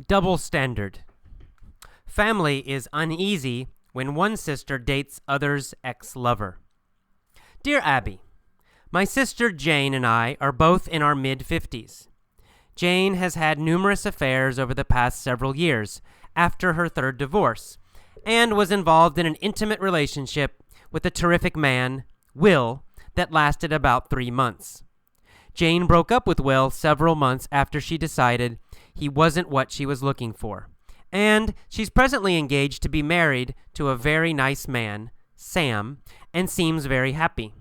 Double standard. Family is uneasy when one sister dates other's ex-lover. Dear Abby, my sister Jane and I are both in our mid-50s. Jane has had numerous affairs over the past several years after her third divorce and was involved in an intimate relationship with a terrific man, Will, that lasted about 3 months. Jane broke up with Will several months after she decided he wasn't what she was looking for, and she's presently engaged to be married to a very nice man, Sam, and seems very happy.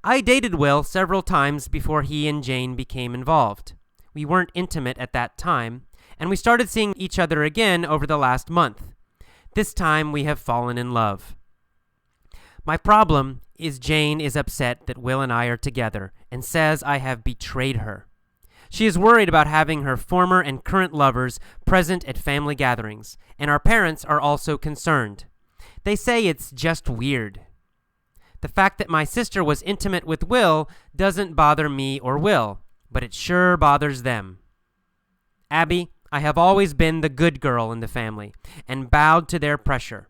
I dated Will several times before he and Jane became involved. We weren't intimate at that time, and we started seeing each other again over the last month. This time we have fallen in love. My problem is Jane is upset that Will and I are together and says I have betrayed her. She is worried about having her former and current lovers present at family gatherings, and our parents are also concerned. They say it's just weird. The fact that my sister was intimate with Will doesn't bother me or Will, but it sure bothers them. Abby, I have always been the good girl in the family and bowed to their pressure.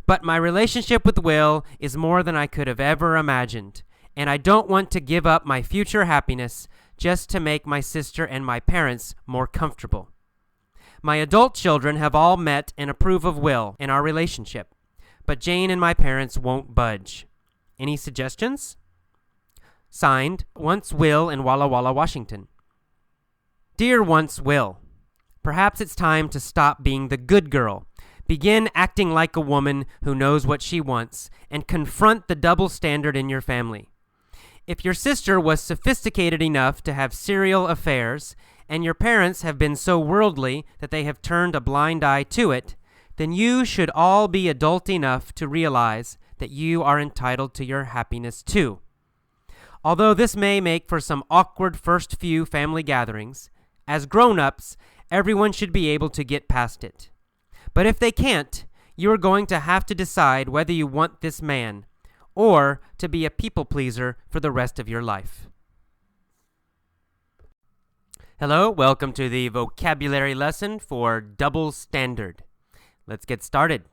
But my relationship with Will is more than I could have ever imagined, and I don't want to give up my future happiness just to make my sister and my parents more comfortable. My adult children have all met and approve of Will and our relationship, but Jane and my parents won't budge. Any suggestions? Signed, Once Will in Walla Walla, Washington. Dear Once Will, perhaps it's time to stop being the good girl. Begin acting like a woman who knows what she wants and confront the double standard in your family. If your sister was sophisticated enough to have serial affairs and your parents have been so worldly that they have turned a blind eye to it, then you should all be adult enough to realize that you are entitled to your happiness too. Although this may make for some awkward first few family gatherings, as grown-ups, everyone should be able to get past it. But if they can't, you are going to have to decide whether you want this man or to be a people pleaser for the rest of your life. Hello, welcome to the vocabulary lesson for double standard. Let's get started.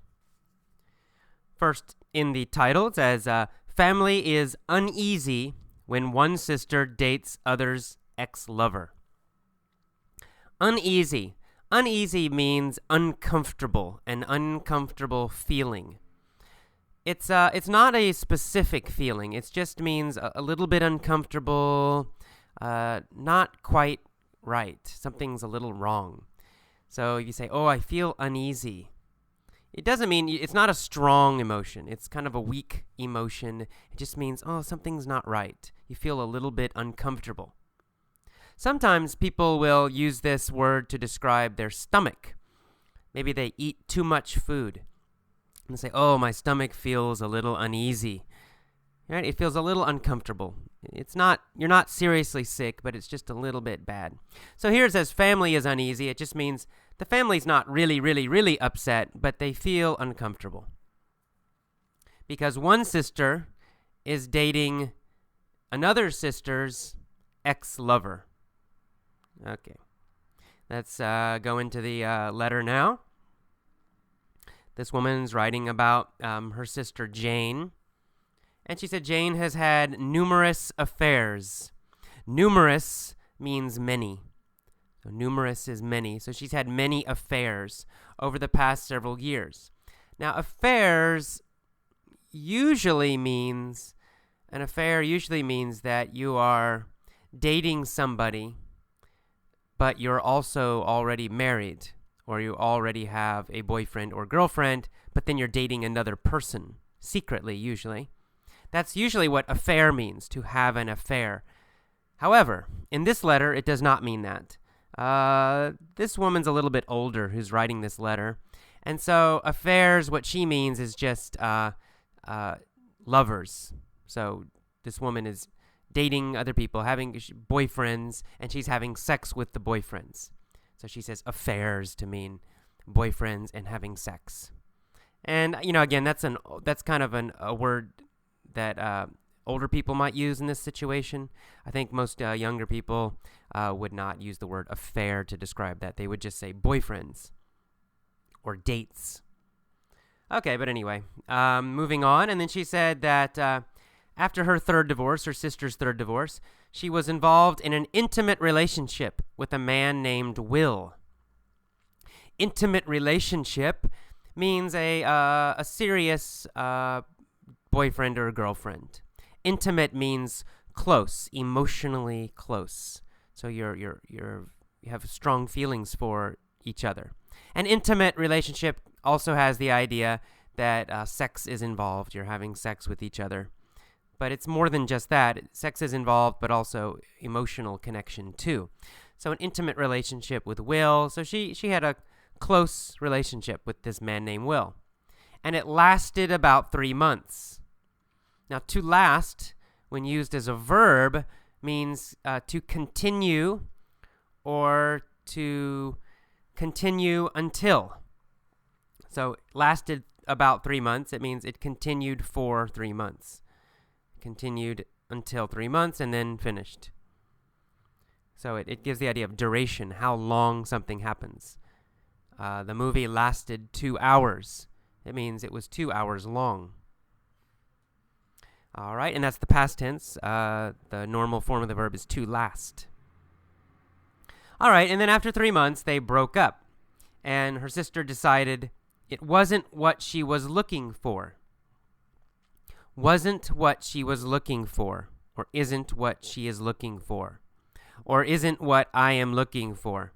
First, in the title, it says, family is uneasy when one sister dates other's ex-lover. Uneasy. Uneasy means uncomfortable, an uncomfortable feeling. It's not a specific feeling. It just means a little bit uncomfortable, not quite right. Something's a little wrong. So you say, oh, I feel uneasy. It doesn't mean, it's not a strong emotion. It's kind of a weak emotion. It just means, oh, something's not right. You feel a little bit uncomfortable. Sometimes people will use this word to describe their stomach. Maybe they eat too much food. And they say, oh, my stomach feels a little uneasy. Right? It feels a little uncomfortable. You're not seriously sick, but it's just a little bit bad. So here it says family is uneasy. It just means the family's not really, really, really upset, but they feel uncomfortable. Because one sister is dating another sister's ex-lover. Okay, let's go into the letter now. This woman's writing about her sister Jane, and she said Jane has had numerous affairs. Numerous means many. So numerous is many. So she's had many affairs over the past several years. Now, affairs usually means, an affair usually means that you are dating somebody, but you're also already married, or you already have a boyfriend or girlfriend, but then you're dating another person, secretly usually. That's usually what affair means, to have an affair. However, in this letter, it does not mean that. This woman's a little bit older who's writing this letter, and so affairs, what she means is just lovers. So this woman is dating other people, having boyfriends, and she's having sex with the boyfriends. So she says affairs to mean boyfriends and having sex. And, again, that's kind of a word that older people might use in this situation. I think most younger people would not use the word affair to describe that. They would just say boyfriends or dates. Okay, but anyway, moving on. And then she said that after her third divorce, her sister's third divorce, she was involved in an intimate relationship with a man named Will. Intimate relationship means a serious boyfriend or girlfriend. Intimate means close, emotionally close. So you have strong feelings for each other. An intimate relationship also has the idea that sex is involved. You're having sex with each other. But it's more than just that. Sex is involved, but also emotional connection too. So an intimate relationship with Will. So she had a close relationship with this man named Will. And it lasted about 3 months. Now, to last, when used as a verb, means to continue or to continue until. So lasted about 3 months. It means it continued for 3 months. Continued until 3 months and then finished. So it gives the idea of duration, how long something happens. The movie lasted 2 hours. It means it was 2 hours long. All right, and that's the past tense. The normal form of the verb is to last. All right, and then after 3 months, they broke up. And her sister decided it wasn't what she was looking for. Wasn't what she was looking for. Or isn't what she is looking for. Or isn't what I am looking for.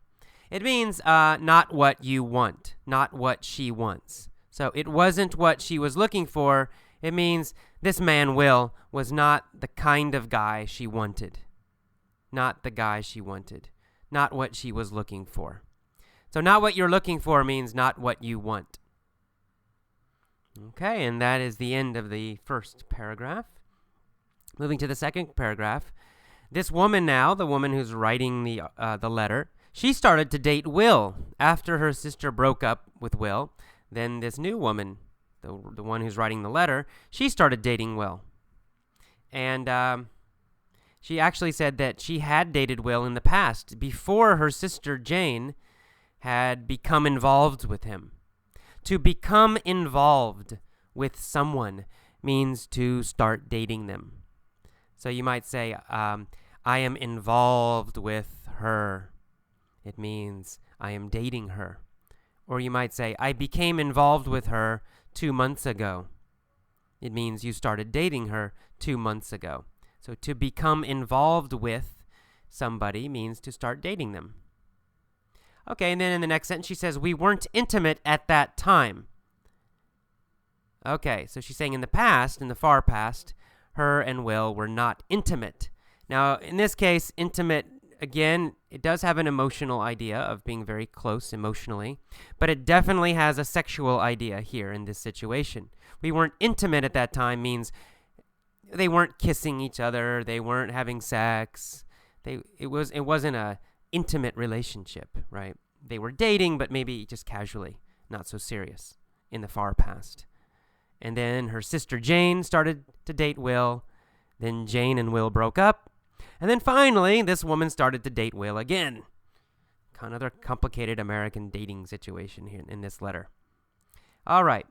It means not what you want, not what she wants. So it wasn't what she was looking for. It means this man, Will, was not the kind of guy she wanted. Not the guy she wanted. Not what she was looking for. So not what you're looking for means not what you want. Okay, and that is the end of the first paragraph. Moving to the second paragraph. This woman now, the woman who's writing the letter, she started to date Will after her sister broke up with Will. Then this new woman, the one who's writing the letter, she started dating Will. And she actually said that she had dated Will in the past before her sister Jane had become involved with him. To become involved with someone means to start dating them. So you might say, I am involved with her. It means I am dating her. Or you might say, I became involved with her 2 months ago. It means you started dating her 2 months ago. So to become involved with somebody means to start dating them. Okay, and then in the next sentence she says, we weren't intimate at that time. Okay, so she's saying in the past, in the far past, her and Will were not intimate. Now, in this case, intimate, again, it does have an emotional idea of being very close emotionally, but it definitely has a sexual idea here in this situation. We weren't intimate at that time means they weren't kissing each other, they weren't having sex. It wasn't a intimate relationship, right? They were dating, but maybe just casually, not so serious in the far past. And then her sister Jane started to date Will. Then Jane and Will broke up. And then finally, this woman started to date Will again. Kind of a complicated American dating situation here in this letter. All right.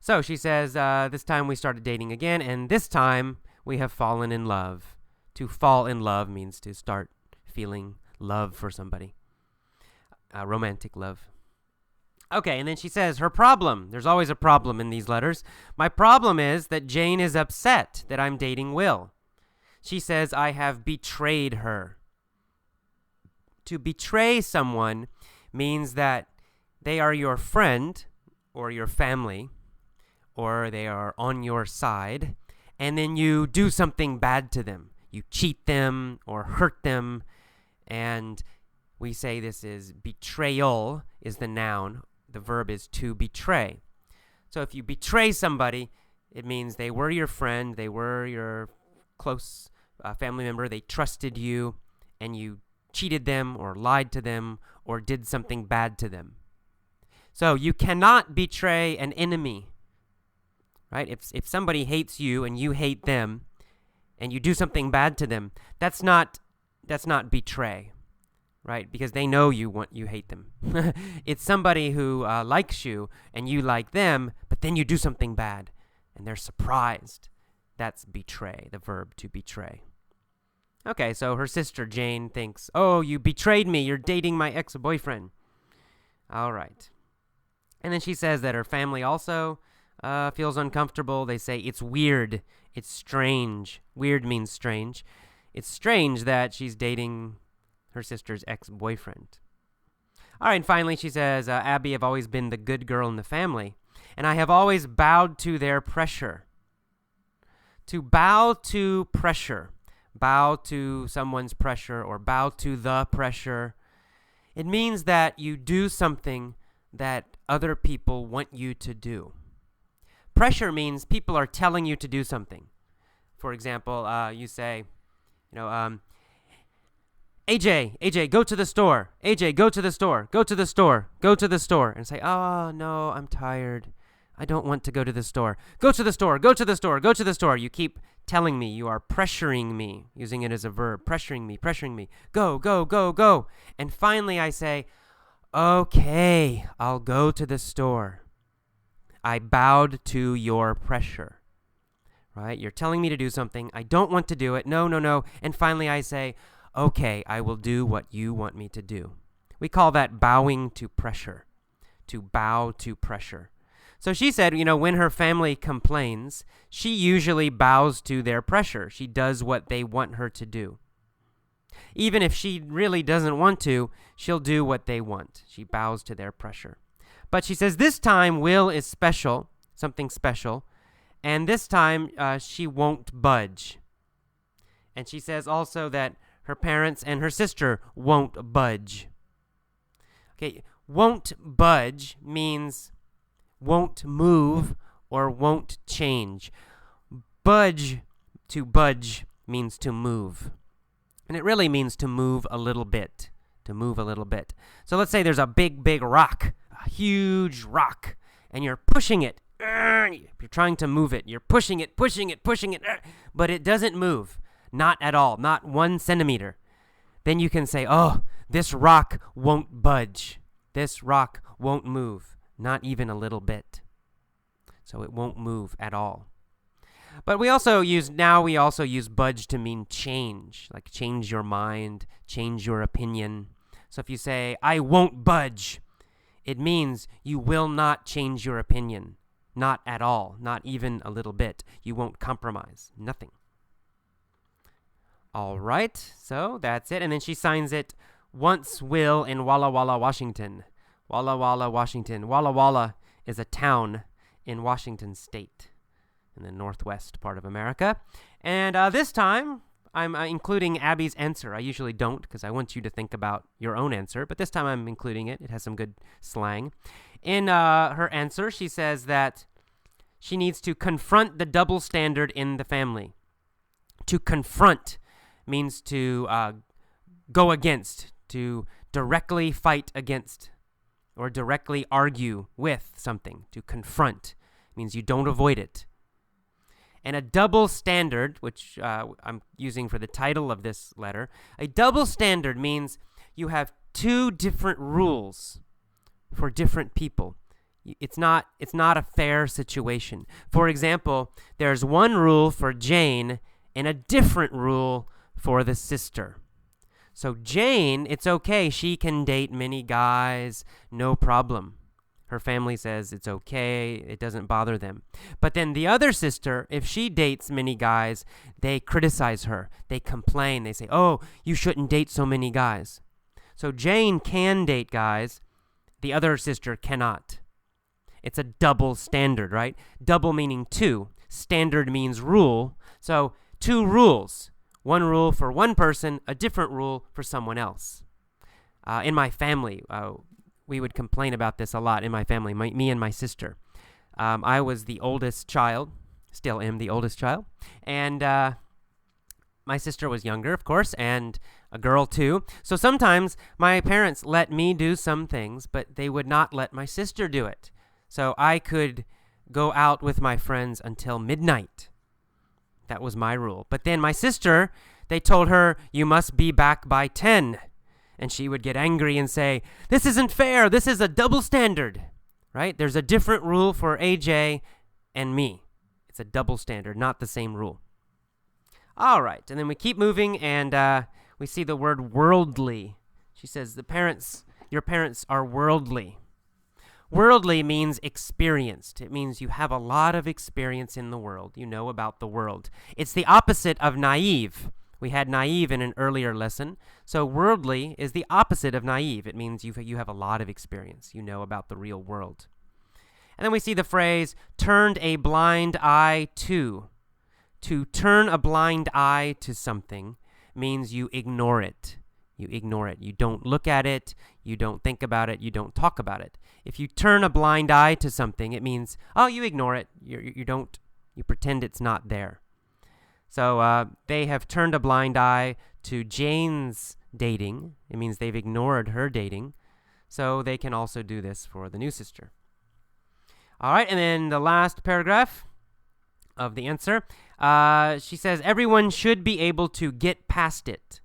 So she says, this time we started dating again, and this time we have fallen in love. To fall in love means to start feeling love for somebody. Romantic love. Okay, and then she says, her problem. There's always a problem in these letters. My problem is that Jane is upset that I'm dating Will. She says, I have betrayed her. To betray someone means that they are your friend or your family, or they are on your side, and then you do something bad to them. You cheat them or hurt them, and we say this is betrayal is the noun. The verb is to betray. So if you betray somebody, it means they were your friend, they were your close family member, they trusted you, and you cheated them or lied to them or did something bad to them. So you cannot betray an enemy, right? If somebody hates you and you hate them and you do something bad to them, that's not that's not betray, right? Because they know you hate them. It's somebody who likes you and you like them, but then you do something bad and they're surprised. That's betray, the verb to betray. Okay, so her sister Jane thinks, oh, you betrayed me. You're dating my ex-boyfriend. All right. And then she says that her family also feels uncomfortable. They say it's weird. It's strange. Weird means strange. It's strange that she's dating her sister's ex-boyfriend. All right, and finally she says, Abby, I've always been the good girl in the family, and I have always bowed to their pressure. To bow to pressure, bow to someone's pressure or bow to the pressure, it means that you do something that other people want you to do. Pressure means people are telling you to do something. For example, you say, AJ, go to the store. AJ, go to the store. Go to the store. Go to the store. And say, oh, no, I'm tired. I don't want to go to the store. Go to the store. Go to the store. Go to the store. You keep telling me. You are pressuring me, using it as a verb. Pressuring me, pressuring me. Go, go, go, go. And finally I say, okay, I'll go to the store. I bowed to your pressure. Right? You're telling me to do something. I don't want to do it. No, no, no. And finally I say, okay, I will do what you want me to do. We call that bowing to pressure. To bow to pressure. So she said, when her family complains, she usually bows to their pressure. She does what they want her to do. Even if she really doesn't want to, she'll do what they want. She bows to their pressure. But she says this time Will is special, something special, and this time she won't budge. And she says also that her parents and her sister won't budge. Okay, won't budge means won't move or won't change. Budge means to move. And it really means to move a little bit. To move a little bit. So let's say there's a big, big rock. A huge rock. And you're pushing it. You're trying to move it. You're pushing it. But it doesn't move. Not at all. Not 1 centimeter. Then you can say, oh, this rock won't budge. This rock won't move. Not even a little bit. So it won't move at all. But we also use budge to mean change. Like change your mind, change your opinion. So if you say, I won't budge, it means you will not change your opinion. Not at all. Not even a little bit. You won't compromise. Nothing. All right. So that's it. And then she signs it, once Will in Walla Walla, Washington. Walla Walla, Washington. Walla Walla is a town in Washington State in the northwest part of America. And this time, I'm including Abby's answer. I usually don't because I want you to think about your own answer. But this time I'm including it. It has some good slang. In her answer, she says that she needs to confront the double standard in the family. To confront means to go against, to directly fight against, or directly argue with something. To confront means you don't avoid it. And a double standard, which I'm using for the title of this letter, a double standard means you have 2 different rules for different people. It's not a fair situation. For example, there's one rule for Jane and a different rule for the sister. So Jane, it's okay. She can date many guys, no problem. Her family says it's okay. It doesn't bother them. But then the other sister, if she dates many guys, they criticize her. They complain. They say, oh, you shouldn't date so many guys. So Jane can date guys. The other sister cannot. It's a double standard, right? Double meaning 2. Standard means rule. So 2 rules. One rule for one person, a different rule for someone else. In my family, we would complain about this a lot in my family, me and my sister. I was the oldest child, still am the oldest child, and my sister was younger, of course, and a girl too. So sometimes my parents let me do some things, but they would not let my sister do it. So I could go out with my friends until midnight. That was my rule. But then my sister, they told her, "You must be back by 10." And she would get angry and say, "This isn't fair. This is a double standard." Right? There's a different rule for AJ and me. It's a double standard, not the same rule. All right. And then we keep moving, and we see the word worldly. She says, your parents are worldly. Worldly means experienced. It means you have a lot of experience in the world. You know about the world. It's the opposite of naive. We had naive in an earlier lesson. So worldly is the opposite of naive. It means you have a lot of experience. You know about the real world. And then we see the phrase, turned a blind eye to. To turn a blind eye to something means you ignore it. You ignore it. You don't look at it. You don't think about it. You don't talk about it. If you turn a blind eye to something, it means, oh, you ignore it. You pretend it's not there. So they have turned a blind eye to Jane's dating. It means they've ignored her dating. So they can also do this for the new sister. All right, and then the last paragraph of the answer. She says, everyone should be able to get past it.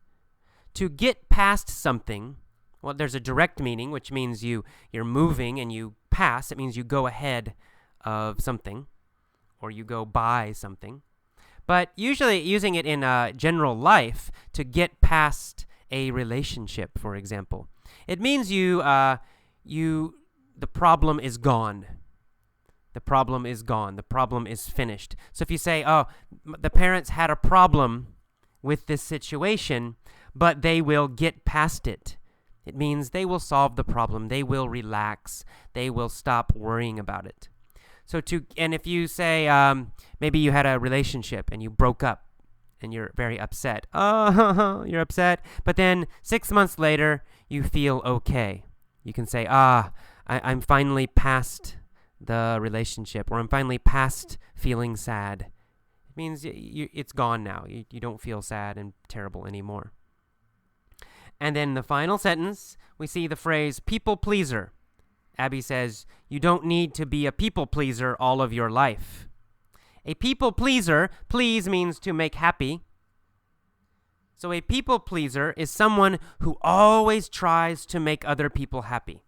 To get past something, well, there's a direct meaning, which means you're moving and you pass. It means you go ahead of something or you go by something. But usually using it in general life, to get past a relationship, for example, it means the problem is gone. The problem is gone. The problem is finished. So if you say, oh, the parents had a problem with this situation, but they will get past it. It means they will solve the problem. They will relax. They will stop worrying about it. And if you say, maybe you had a relationship and you broke up and you're very upset. Oh, you're upset. But then 6 months later, you feel okay. You can say, I'm finally past the relationship, or I'm finally past feeling sad. It means it's gone now. You don't feel sad and terrible anymore. And then the final sentence, we see the phrase people pleaser. Abby says, you don't need to be a people pleaser all of your life. A people pleaser, please means to make happy. So a people pleaser is someone who always tries to make other people happy.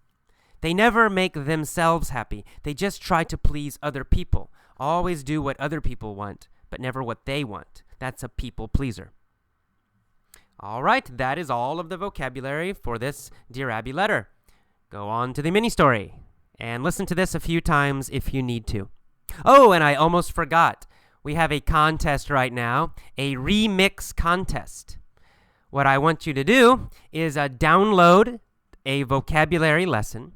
They never make themselves happy. They just try to please other people. Always do what other people want, but never what they want. That's a people pleaser. All right, that is all of the vocabulary for this Dear Abby letter. Go on to the mini story and listen to this a few times if you need to. Oh, and I almost forgot. We have a contest right now, a remix contest. What I want you to do is download a vocabulary lesson,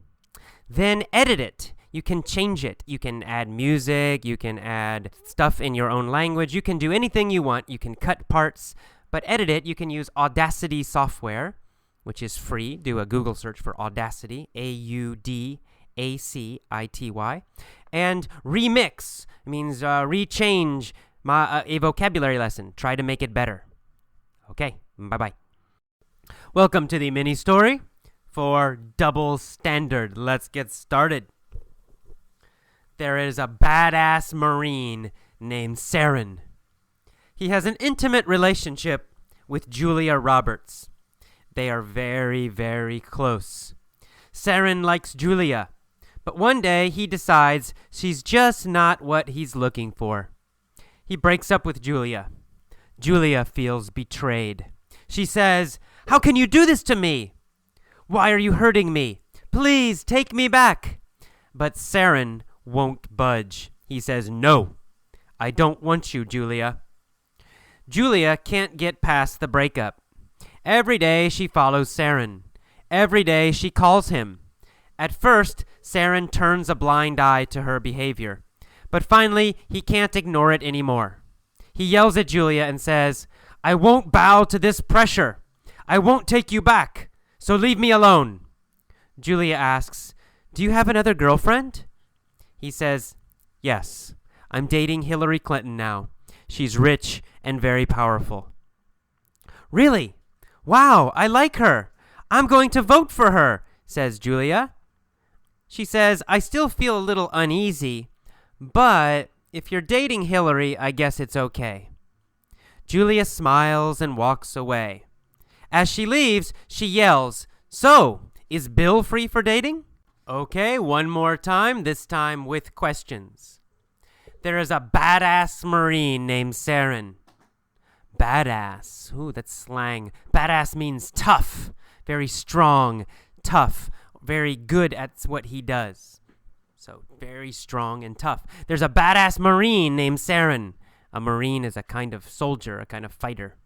then edit it. You can change it. You can add music. You can add stuff in your own language. You can do anything you want. You can cut parts. But edit it, you can use Audacity software, which is free. Do a Google search for Audacity, Audacity. And remix means rechange a vocabulary lesson. Try to make it better. Okay, bye-bye. Welcome to the mini story for Double Standard. Let's get started. There is a badass Marine named Saren. He has an intimate relationship with Julia Roberts. They are very, very close. Saren likes Julia, but one day he decides she's just not what he's looking for. He breaks up with Julia. Julia feels betrayed. She says, "How can you do this to me? Why are you hurting me? Please take me back." But Saren won't budge. He says, "No, I don't want you, Julia." Julia can't get past the breakup. Every day she follows Saren. Every day she calls him. At first, Saren turns a blind eye to her behavior. But finally, he can't ignore it anymore. He yells at Julia and says, "I won't bow to this pressure. I won't take you back. So leave me alone." Julia asks, "Do you have another girlfriend?" He says, "Yes, I'm dating Hillary Clinton now. She's rich and very powerful." "Really? Wow, I like her. I'm going to vote for her," says Julia. She says, "I still feel a little uneasy, but if you're dating Hillary, I guess it's okay." Julia smiles and walks away. As she leaves, she yells, "So, is Bill free for dating?" Okay, one more time, this time with questions. There is a badass Marine named Saren. Badass. Ooh, that's slang. Badass means tough, very strong, tough, very good at what he does. So, very strong and tough. There's a badass Marine named Saren. A Marine is a kind of soldier, a kind of fighter.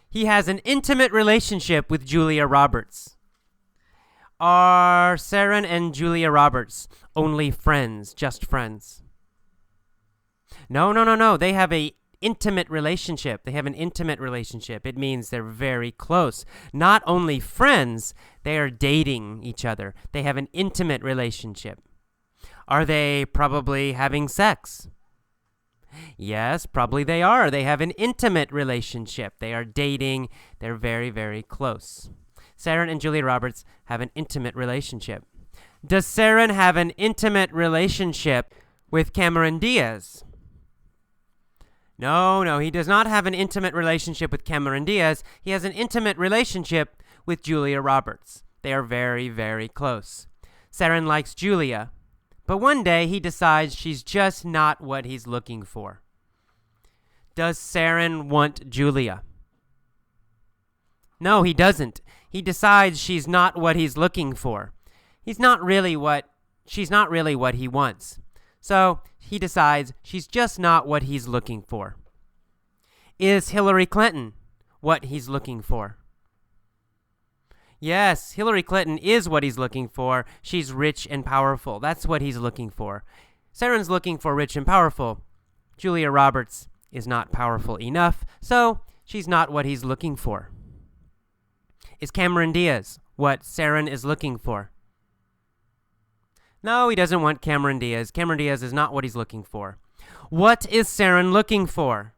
He has an intimate relationship with Julia Roberts. Are Saren and Julia Roberts only friends, just friends? No. They have an intimate relationship. It means they're very close. Not only friends, they are dating each other. They have an intimate relationship. Are they probably having sex? Yes, probably they are. They have an intimate relationship. They are dating. They're very, very close. Saren and Julia Roberts have an intimate relationship. Does Saren have an intimate relationship with Cameron Diaz? No, he does not have an intimate relationship with Cameron Diaz. He has an intimate relationship with Julia Roberts. They are very, very close. Saren likes Julia, but one day he decides she's just not what he's looking for. Does Saren want Julia? No, he doesn't. He decides she's not what he's looking for. She's not really what he wants. So he decides she's just not what he's looking for. Is Hillary Clinton what he's looking for? Yes, Hillary Clinton is what he's looking for. She's rich and powerful. That's what he's looking for. Saren's looking for rich and powerful. Julia Roberts is not powerful enough, so she's not what he's looking for. Is Cameron Diaz what Saren is looking for? No, he doesn't want Cameron Diaz. Cameron Diaz is not what he's looking for. What is Saren looking for?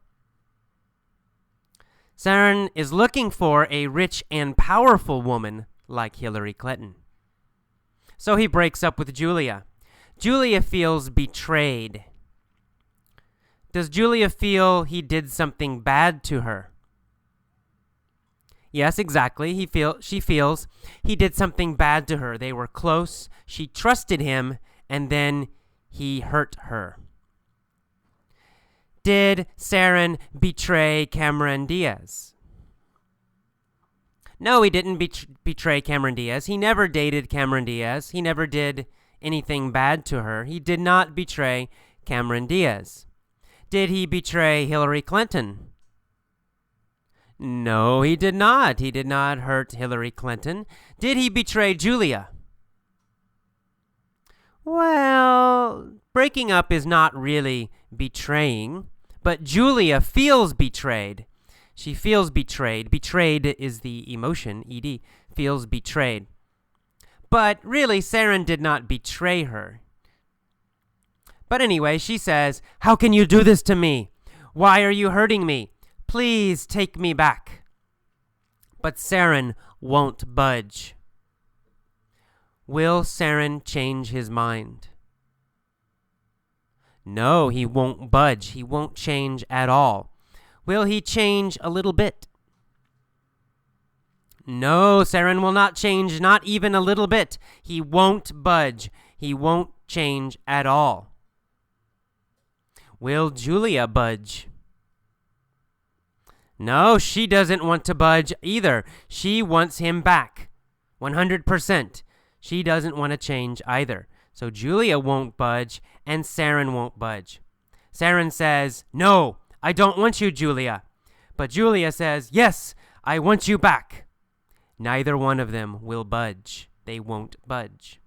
Saren is looking for a rich and powerful woman like Hillary Clinton. So he breaks up with Julia. Julia feels betrayed. Does Julia feel he did something bad to her? Yes, exactly. She feels he did something bad to her. They were close. She trusted him, and then he hurt her. Did Saren betray Cameron Diaz? No, he didn't betray Cameron Diaz. He never dated Cameron Diaz. He never did anything bad to her. He did not betray Cameron Diaz. Did he betray Hillary Clinton? No, he did not. He did not hurt Hillary Clinton. Did he betray Julia? Well, breaking up is not really betraying, but Julia feels betrayed. She feels betrayed. Betrayed is the emotion, ed, feels betrayed. But really, Saren did not betray her. But anyway, she says, "How can you do this to me? Why are you hurting me? Please take me back." But Saren won't budge. Will Saren change his mind? No, he won't budge. He won't change at all. Will he change a little bit? No, Saren will not change, not even a little bit. He won't budge. He won't change at all. Will Julia budge? No, she doesn't want to budge either. She wants him back. 100%. She doesn't want to change either. So Julia won't budge, and Saren won't budge. Saren says, "No, I don't want you, Julia." But Julia says, "Yes, I want you back." Neither one of them will budge. They won't budge.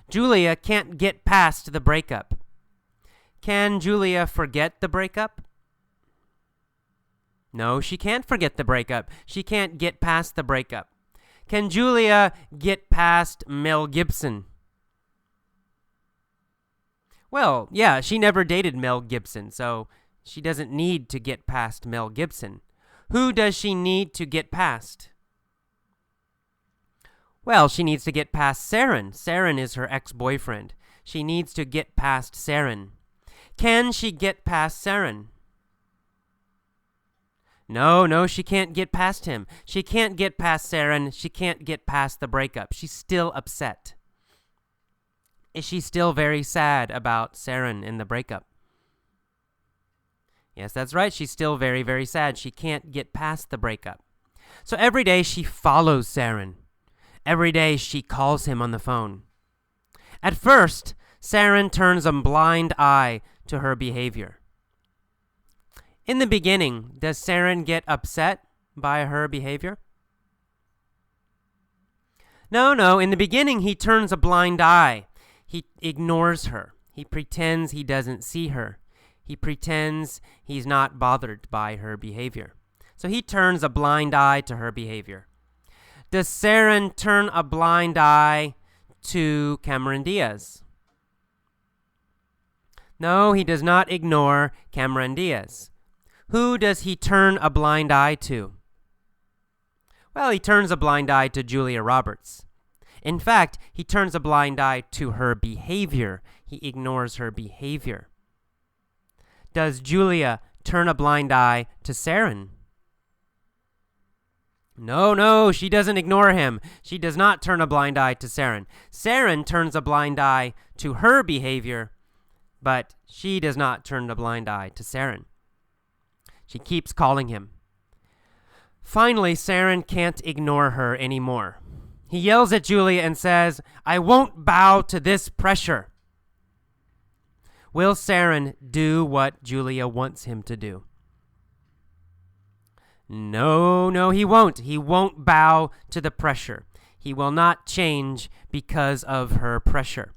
Julia can't get past the breakup. Can Julia forget the breakup? No, she can't forget the breakup. She can't get past the breakup. Can Julia get past Mel Gibson? Well, yeah, she never dated Mel Gibson, so she doesn't need to get past Mel Gibson. Who does she need to get past? Well, she needs to get past Saren. Saren is her ex-boyfriend. She needs to get past Saren. Can she get past Saren? No, she can't get past him. She can't get past Saren. She can't get past the breakup. She's still upset. Is she still very sad about Saren and the breakup? Yes, that's right. She's still very, very sad. She can't get past the breakup. So every day she follows Saren. Every day she calls him on the phone. At first, Saren turns a blind eye to her behavior. In the beginning, does Saren get upset by her behavior? No. In the beginning, he turns a blind eye. He ignores her. He pretends he doesn't see her. He pretends he's not bothered by her behavior. So he turns a blind eye to her behavior. Does Saren turn a blind eye to Cameron Diaz? No, he does not ignore Cameron Diaz. Who does he turn a blind eye to? Well, he turns a blind eye to Julia Roberts. In fact, he turns a blind eye to her behavior. He ignores her behavior. Does Julia turn a blind eye to Saren? No, she doesn't ignore him. She does not turn a blind eye to Saren. Saren turns a blind eye to her behavior, but she does not turn a blind eye to Saren. She keeps calling him. Finally, Saren can't ignore her anymore. He yells at Julia and says, "I won't bow to this pressure." Will Saren do what Julia wants him to do? No, he won't. He won't bow to the pressure. He will not change because of her pressure.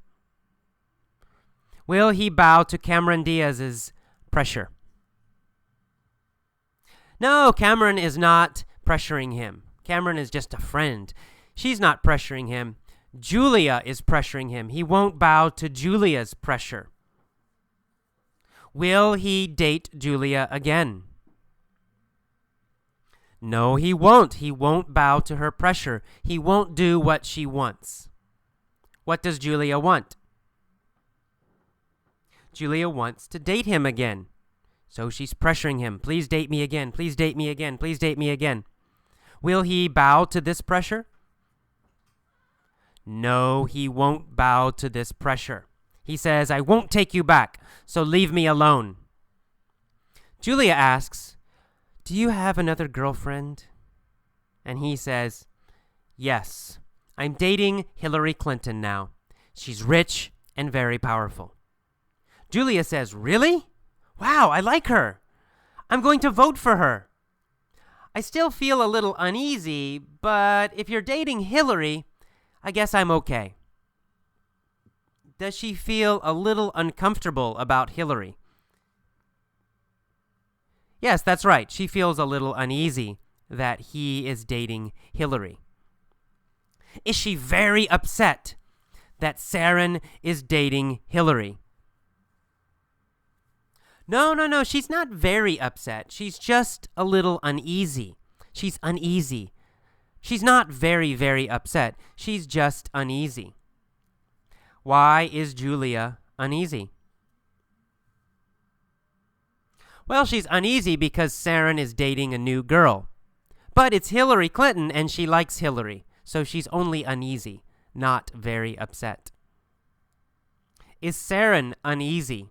Will he bow to Cameron Diaz's pressure? No, Cameron is not pressuring him. Cameron is just a friend. She's not pressuring him. Julia is pressuring him. He won't bow to Julia's pressure. Will he date Julia again? No, he won't. He won't bow to her pressure. He won't do what she wants. What does Julia want? Julia wants to date him again. So she's pressuring him. Please date me again. Please date me again. Please date me again. Will he bow to this pressure? No, he won't bow to this pressure. He says, "I won't take you back, so leave me alone." Julia asks, "Do you have another girlfriend?" And he says, "Yes, I'm dating Hillary Clinton now. She's rich and very powerful." Julia says, "Really? Wow, I like her. I'm going to vote for her. I still feel a little uneasy, but if you're dating Hillary, I guess I'm okay." Does she feel a little uncomfortable about Hillary? Yes, that's right. She feels a little uneasy that he is dating Hillary. Is she very upset that Saren is dating Hillary? No. She's not very upset. She's just a little uneasy. She's uneasy. She's not very, very upset. She's just uneasy. Why is Julia uneasy? Well, she's uneasy because Saren is dating a new girl. But it's Hillary Clinton and she likes Hillary, so she's only uneasy, not very upset. Is Saren uneasy?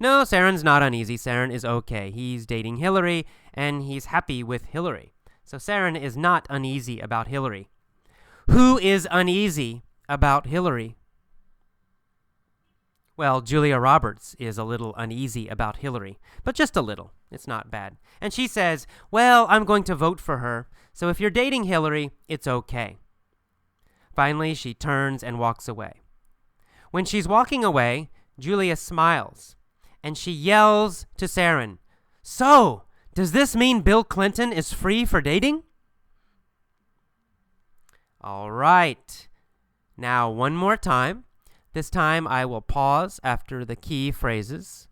No, Saren's not uneasy. Saren is okay. He's dating Hillary and he's happy with Hillary. So Saren is not uneasy about Hillary. Who is uneasy about Hillary? Well, Julia Roberts is a little uneasy about Hillary, but just a little. It's not bad. And she says, "Well, I'm going to vote for her, so if you're dating Hillary, it's okay." Finally, she turns and walks away. When she's walking away, Julia smiles, and she yells to Saren, "So, does this mean Bill Clinton is free for dating?" All right. Now, one more time. This time I will pause after the key phrases.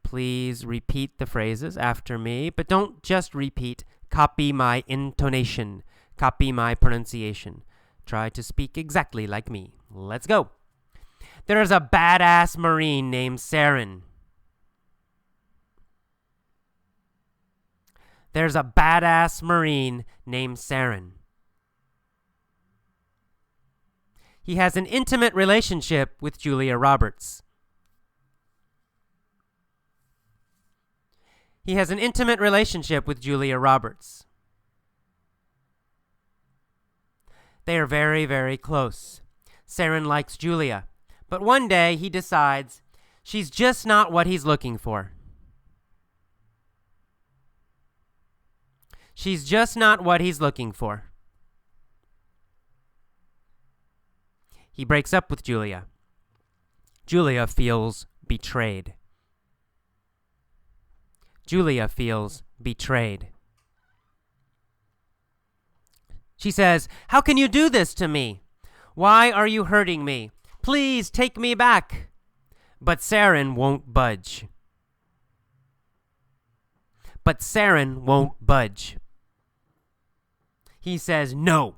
Please repeat the phrases after me, but don't just repeat. Copy my intonation. Copy my pronunciation. Try to speak exactly like me. Let's go. There's a badass Marine named Saren. there's a badass Marine named Saren. He has an intimate relationship with Julia Roberts. He has an intimate relationship with Julia Roberts. They are very, very close. Saren likes Julia, but one day he decides she's just not what he's looking for. She's just not what he's looking for. He breaks up with Julia. Julia feels betrayed. Julia feels betrayed. She says, "How can you do this to me? Why are you hurting me? Please take me back." But Saren won't budge. But Saren won't budge. He says, "No,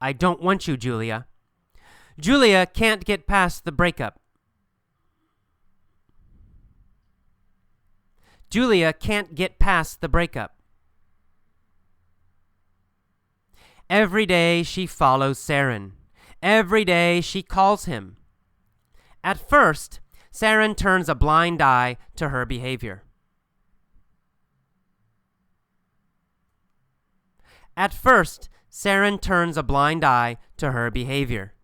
I don't want you, Julia." Julia can't get past the breakup. Julia can't get past the breakup. Every day she follows Saren. Every day she calls him. At first, Saren turns a blind eye to her behavior. At first, Saren turns a blind eye to her behavior.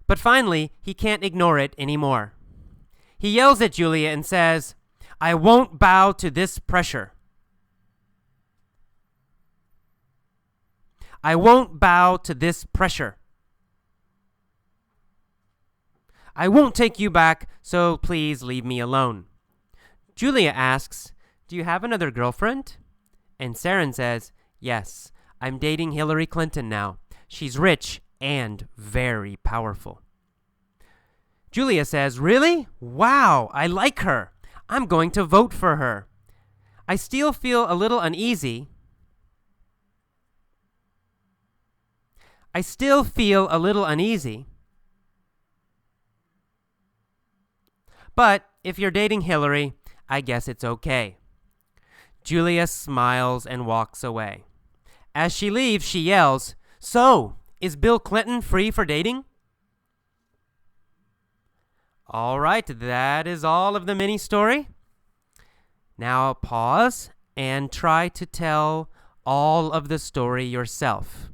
But finally, he can't ignore it anymore. He yells at Julia and says, "I won't bow to this pressure. I won't bow to this pressure. I won't take you back, so please leave me alone." Julia asks, "Do you have another girlfriend?" And Saren says, "Yes, I'm dating Hillary Clinton now. She's rich and very powerful." Julia says, "Really? Wow, I like her. I'm going to vote for her. I still feel a little uneasy. I still feel a little uneasy. But if you're dating Hillary, I guess it's okay." Julia smiles and walks away. As she leaves, she yells, "So, is Bill Clinton free for dating?" All right, that is all of the mini story. Now pause and try to tell all of the story yourself.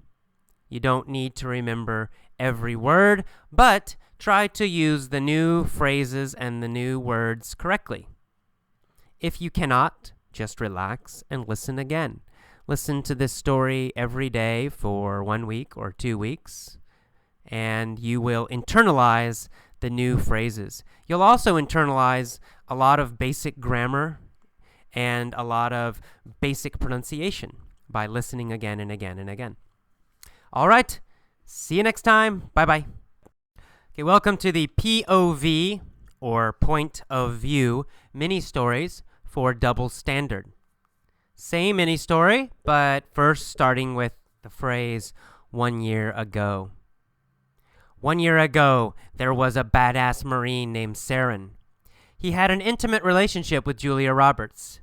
You don't need to remember every word, but try to use the new phrases and the new words correctly. If you cannot, just relax and listen again. Listen to this story every day for 1 week or 2 weeks, and you will internalize the new phrases. You'll also internalize a lot of basic grammar and a lot of basic pronunciation by listening again and again and again. All right, see you next time. Bye-bye. Okay, welcome to the POV, or point of view, mini stories for double standard. Same mini story, but first starting with the phrase 1 year ago. 1 year ago, there was a badass Marine named Saren. He had an intimate relationship with Julia Roberts.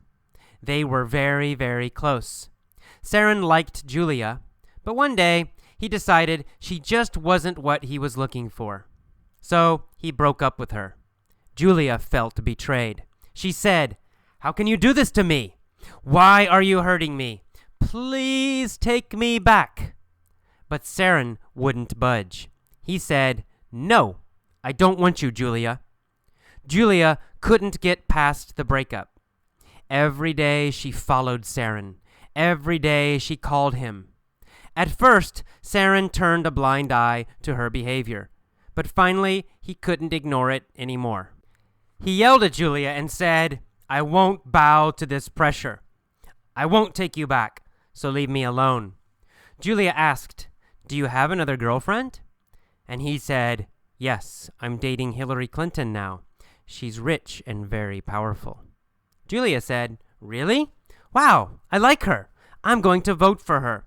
They were very, very close. Saren liked Julia, but one day he decided she just wasn't what he was looking for. So he broke up with her. Julia felt betrayed. She said, "How can you do this to me? Why are you hurting me? Please take me back." But Saren wouldn't budge. He said, "No, I don't want you, Julia." Julia couldn't get past the breakup. Every day she followed Saren. Every day she called him. At first, Saren turned a blind eye to her behavior, but finally he couldn't ignore it anymore. He yelled at Julia and said, "I won't bow to this pressure. I won't take you back, so leave me alone." Julia asked, "Do you have another girlfriend?" And he said, "Yes, I'm dating Hillary Clinton now. She's rich and very powerful." Julia said, "Really? Wow, I like her. I'm going to vote for her.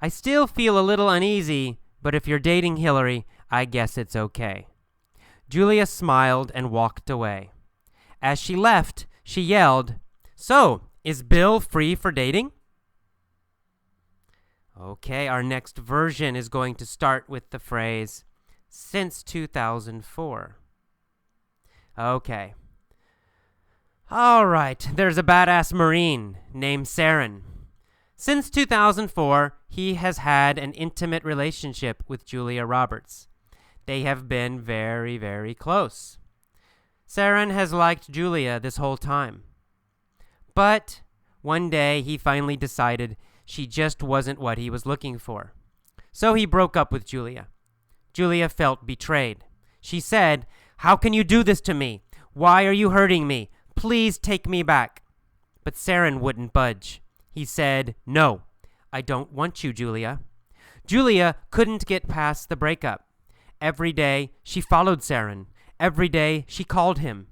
I still feel a little uneasy, but if you're dating Hillary, I guess it's okay." Julia smiled and walked away. As she left, she yelled, "So, is Bill free for dating?" Okay, our next version is going to start with the phrase, "since 2004." Okay. All right, there's a badass Marine named Saren. Since 2004, he has had an intimate relationship with Julia Roberts. They have been very, very close. Saren has liked Julia this whole time. But one day he finally decided she just wasn't what he was looking for. So he broke up with Julia. Julia felt betrayed. She said, "How can you do this to me? Why are you hurting me? Please take me back." But Saren wouldn't budge. He said, "No, I don't want you, Julia." Julia couldn't get past the breakup. Every day she followed Saren. Every day she called him.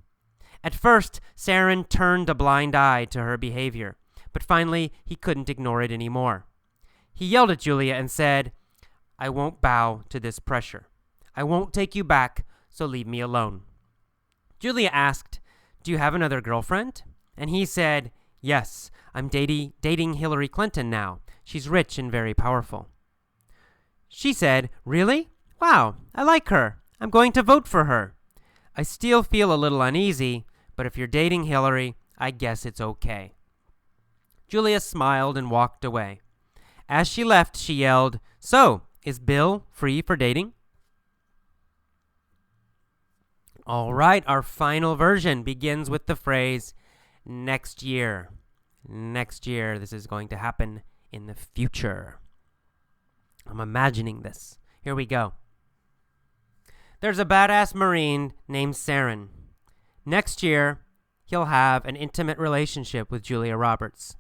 At first, Saren turned a blind eye to her behavior, but finally he couldn't ignore it anymore. He yelled at Julia and said, "I won't bow to this pressure. I won't take you back, so leave me alone." Julia asked, "Do you have another girlfriend?" And he said, "Yes, I'm dating Hillary Clinton now. She's rich and very powerful." She said, "Really? Wow, I like her. I'm going to vote for her. I still feel a little uneasy, but if you're dating Hillary, I guess it's okay." Julia smiled and walked away. As she left, she yelled, "So, is Bill free for dating?" All right, our final version begins with the phrase, "next year." Next year, this is going to happen in the future. I'm imagining this. Here we go. There's a badass Marine named Saren. Next year, he'll have an intimate relationship with Julia Roberts.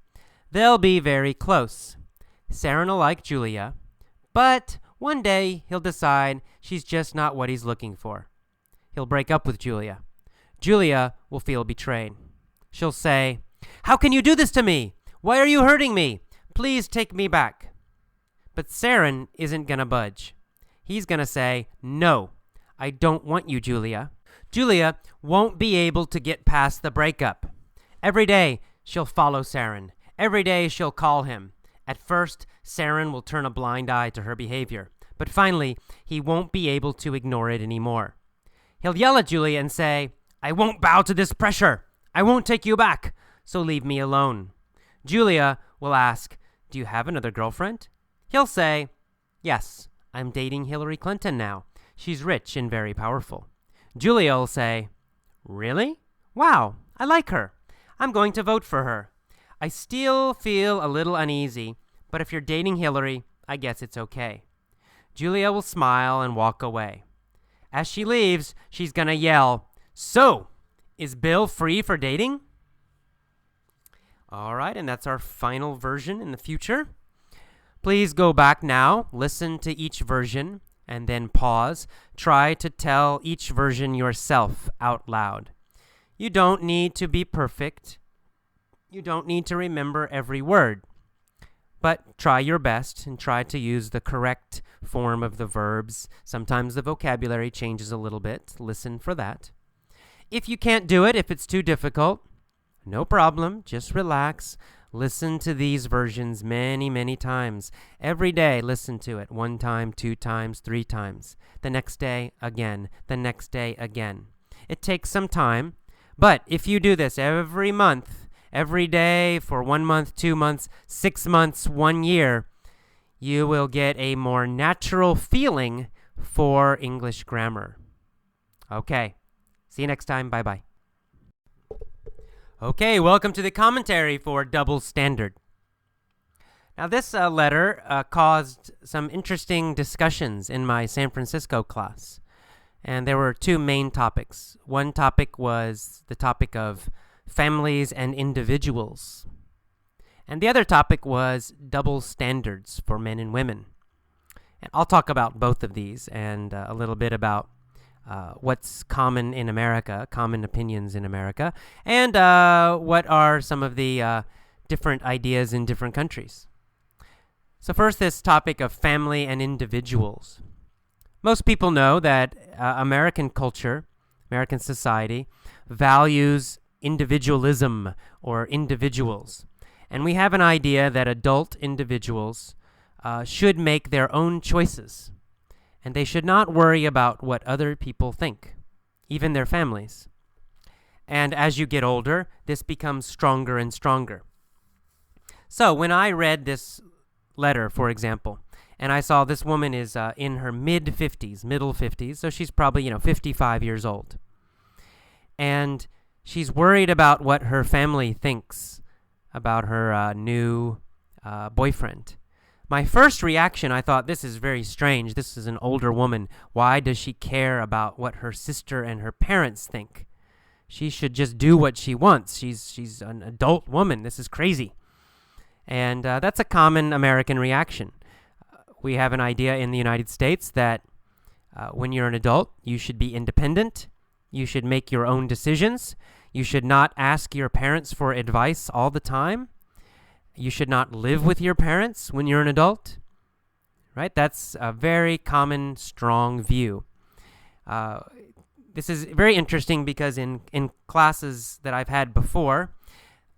They'll be very close. Saren will like Julia, but one day he'll decide she's just not what he's looking for. He'll break up with Julia. Julia will feel betrayed. She'll say, "How can you do this to me? Why are you hurting me? Please take me back." But Saren isn't going to budge. He's going to say, "No, I don't want you, Julia." Julia won't be able to get past the breakup. Every day, she'll follow Saren. Every day, she'll call him. At first, Saren will turn a blind eye to her behavior. But finally, he won't be able to ignore it anymore. He'll yell at Julia and say, "I won't bow to this pressure. I won't take you back, so leave me alone." Julia will ask, "Do you have another girlfriend?" He'll say, "Yes, I'm dating Hillary Clinton now. She's rich and very powerful." Julia will say, "Really? Wow, I like her. I'm going to vote for her. I still feel a little uneasy, but if you're dating Hillary, I guess it's okay." Julia will smile and walk away. As she leaves, she's going to yell, "So, is Bill free for dating?" All right, and that's our final version in the future. Please go back now, listen to each version, and then pause. Try to tell each version yourself out loud. You don't need to be perfect. You don't need to remember every word. But try your best and try to use the correct form of the verbs. Sometimes the vocabulary changes a little bit. Listen for that. If you can't do it, if it's too difficult, no problem. Just relax. Listen to these versions many, many times. Every day, listen to it 1 time, 2 times, 3 times. The next day, again. The next day, again. It takes some time, but if you do this every month, every day for 1 month, 2 months, 6 months, 1 year, you will get a more natural feeling for English grammar. Okay. See you next time. Bye-bye. Okay, welcome to the commentary for Double Standard. Now, this letter caused some interesting discussions in my San Francisco class. And there were 2 main topics. One topic was the topic of families and individuals. And the other topic was double standards for men and women. And I'll talk about both of these and a little bit about what's common in America, common opinions in America, and what are some of the different ideas in different countries. So first, this topic of family and individuals. Most people know that American culture, American society, values individualism or individuals. And we have an idea that adult individuals should make their own choices, and they should not worry about what other people think, even their families. And as you get older, this becomes stronger and stronger. So when I read this letter, for example, and I saw this woman is in her middle 50s, so she's probably, 55 years old. And she's worried about what her family thinks about her new boyfriend. My first reaction, I thought, this is very strange. This is an older woman. Why does she care about what her sister and her parents think? She should just do what she wants. She's an adult woman. This is crazy. And that's a common American reaction. We have an idea in the United States that when you're an adult, you should be independent. You should make your own decisions. You should not ask your parents for advice all the time. You should not live with your parents when you're an adult. Right? That's a very common, strong view. This is very interesting because in classes that I've had before,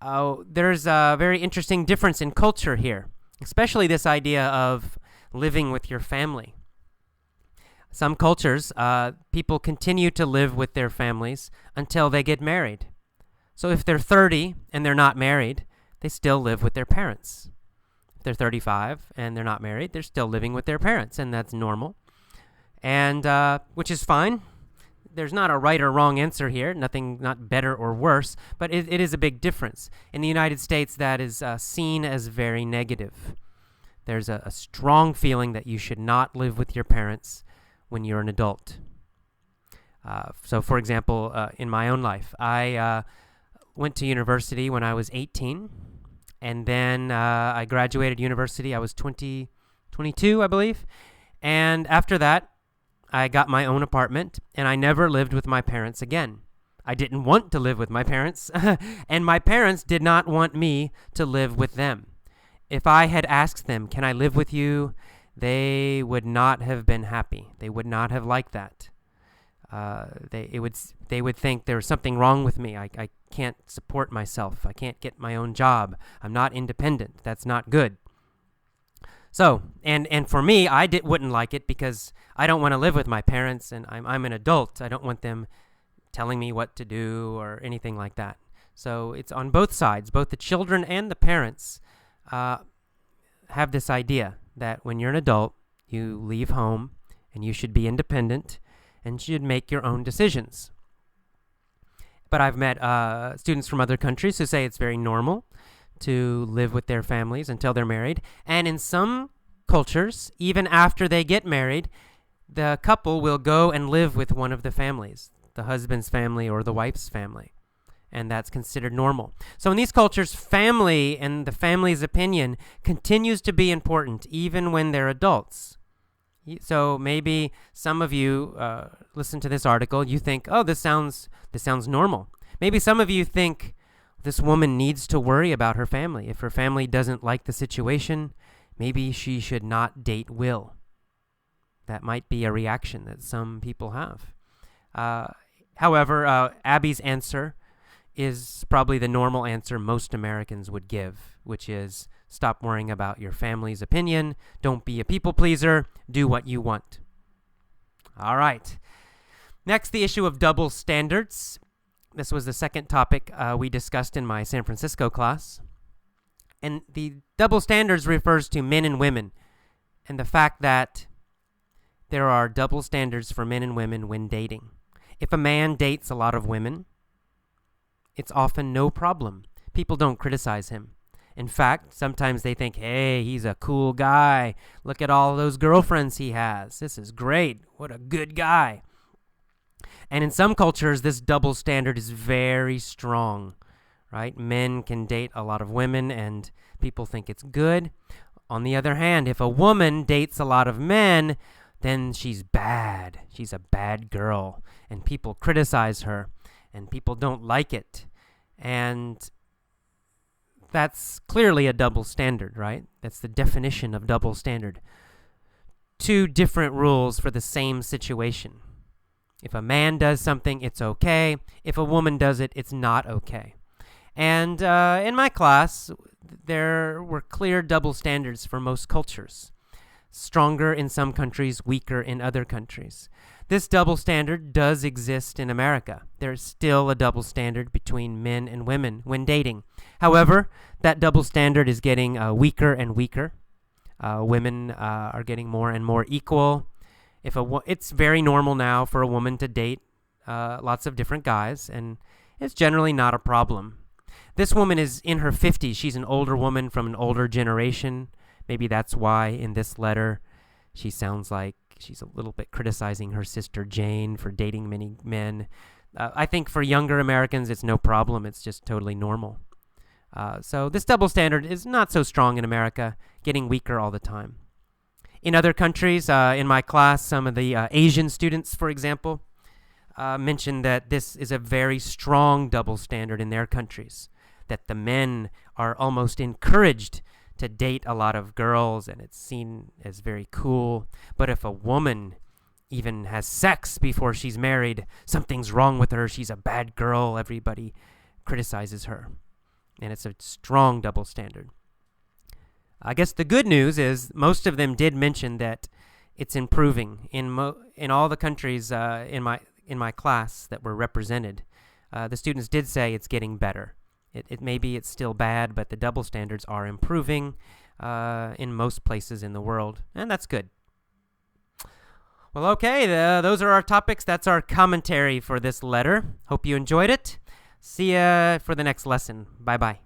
there's a very interesting difference in culture here, especially this idea of living with your family. Some cultures, people continue to live with their families until they get married. So if they're 30 and they're not married, they still live with their parents. If they're 35 and they're not married, they're still living with their parents, and that's normal, and which is fine. There's not a right or wrong answer here, not better or worse, but it is a big difference. In the United States, that is seen as very negative. There's a strong feeling that you should not live with your parents when you're an adult. So, for example, in my own life, I went to university when I was 18, and then I graduated university. I was 22, I believe, and after that, I got my own apartment, and I never lived with my parents again. I didn't want to live with my parents, and my parents did not want me to live with them. If I had asked them, can I live with you, they would not have been happy. They would not have liked that. They would think there was something wrong with me. I can't support myself. I can't get my own job. I'm not independent. That's not good. So, and for me, I wouldn't like it because I don't want to live with my parents, and I'm an adult. I don't want them telling me what to do or anything like that. So it's on both sides. Both the children and the parents have this idea that when you're an adult, you leave home and you should be independent and should make your own decisions. But I've met students from other countries who say it's very normal to live with their families until they're married. And in some cultures, even after they get married, the couple will go and live with one of the families, the husband's family or the wife's family. And that's considered normal. So in these cultures, family and the family's opinion continues to be important even when they're adults. So maybe some of you listen to this article, you think, oh, this sounds normal. Maybe some of you think this woman needs to worry about her family. If her family doesn't like the situation, maybe she should not date Will. That might be a reaction that some people have. However, Abby's answer is probably the normal answer most Americans would give, which is stop worrying about your family's opinion. Don't be a people pleaser. Do what you want. All right. Next, the issue of double standards. This was the second topic we discussed in my San Francisco class. And the double standards refers to men and women, and the fact that there are double standards for men and women when dating. If a man dates a lot of women, it's often no problem. People don't criticize him. In fact, sometimes they think, hey, he's a cool guy. Look at all those girlfriends he has. This is great. What a good guy. And in some cultures, this double standard is very strong, right? Men can date a lot of women, and people think it's good. On the other hand, if a woman dates a lot of men, then she's bad. She's a bad girl, and people criticize her, and people don't like it. And that's clearly a double standard, right? That's the definition of double standard. Two different rules for the same situation. If a man does something, it's okay. If a woman does it, it's not okay. And in my class, there were clear double standards for most cultures. Stronger in some countries, weaker in other countries. This double standard does exist in America. There's still a double standard between men and women when dating. However, that double standard is getting weaker and weaker. Women are getting more and more equal. It's very normal now for a woman to date lots of different guys, and it's generally not a problem. This woman is in her 50s. She's an older woman from an older generation. Maybe that's why in this letter she sounds like she's a little bit criticizing her sister Jane for dating many men. I think for younger Americans it's no problem. It's just totally normal. So this double standard is not so strong in America, getting weaker all the time. In other countries, in my class, some of the Asian students, for example, mentioned that this is a very strong double standard in their countries, that the men are almost encouraged to date a lot of girls, and it's seen as very cool. But if a woman even has sex before she's married, something's wrong with her, she's a bad girl, everybody criticizes her. And it's a strong double standard. I guess the good news is most of them did mention that it's improving in all the countries in my class that were represented. The students did say it's getting better. It maybe it's still bad, but the double standards are improving in most places in the world, and that's good. Well, okay, those are our topics. That's our commentary for this letter. Hope you enjoyed it. See ya for the next lesson. Bye-bye.